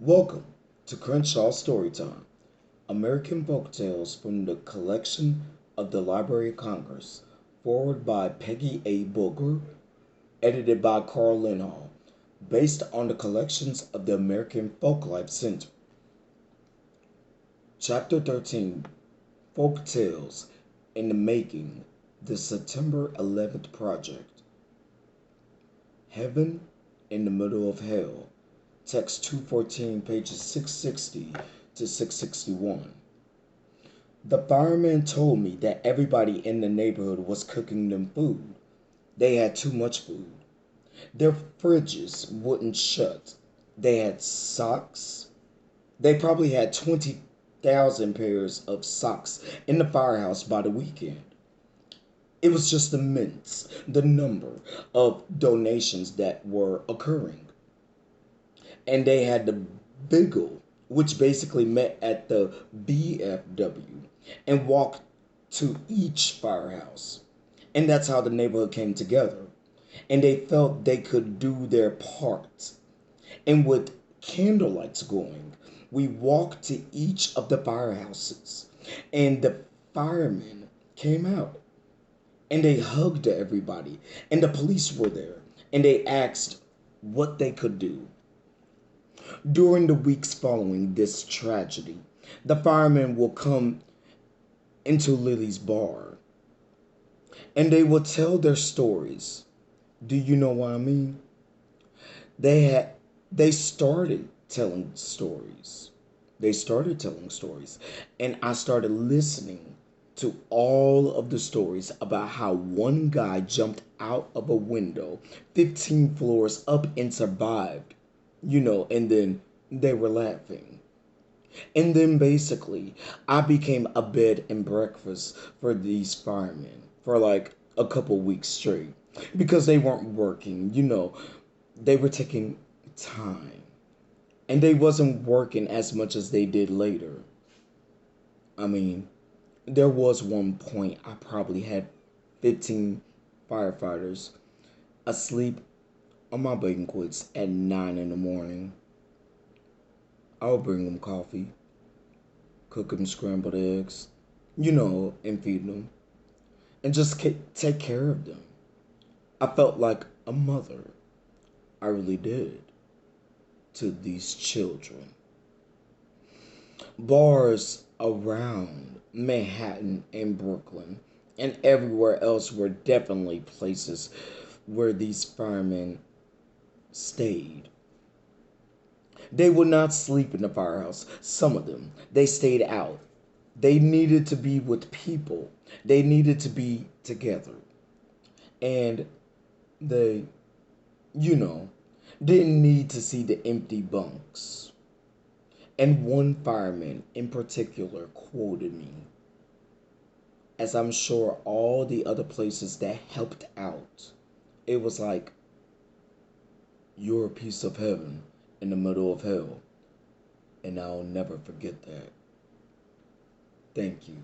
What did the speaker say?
Welcome to Crenshaw Storytime, American Folktales from the collection of the Library of Congress, foreword by Peggy A. Bulger, edited by Lindahl, based on the collections of the American Folklite Center. Chapter 13, Folktales in the Making, the September 11th Project. Heaven in the Middle of Hell. Text 214, pages 660 to 661. The fireman told me that everybody in the neighborhood was cooking them food. They had too much food. Their fridges wouldn't shut. They had socks. They probably had 20,000 pairs of socks in the firehouse by the weekend. It was just immense, the number of donations that were occurring. And they had the Biggle, which basically met at the BFW and walked to each firehouse. And that's how the neighborhood came together. And they felt they could do their part. And with candlelights going, we walked to each of the firehouses. And the firemen came out. And they hugged everybody. And the police were there. And they asked what they could do. During the weeks following this tragedy, the firemen will come into Lily's bar and they will tell their stories. Do you know what I mean? They started telling stories. They started telling stories, and I started listening to all of the stories about how one guy jumped out of a window 15 floors up and survived, and then they were laughing. And then basically, I became a bed and breakfast for these firemen for like a couple weeks straight because they weren't working, they were taking time. And they wasn't working as much as they did later. I mean, there was one point I probably had 15 firefighters asleep on my banquets at 9 in the morning. I'll bring them coffee, cook them scrambled eggs, and feed them, and just take care of them. I felt like a mother. I really did, to these children. Bars around Manhattan and Brooklyn and everywhere else were definitely places where these firemen stayed. They would not sleep in the firehouse. Some of them, they stayed out. They needed to be with people. They needed to be together. And they, you know, didn't need to see the empty bunks. And one fireman in particular quoted me, as I'm sure all the other places that helped out. It was like, "You're a piece of heaven in the middle of hell." And I'll never forget that. Thank you.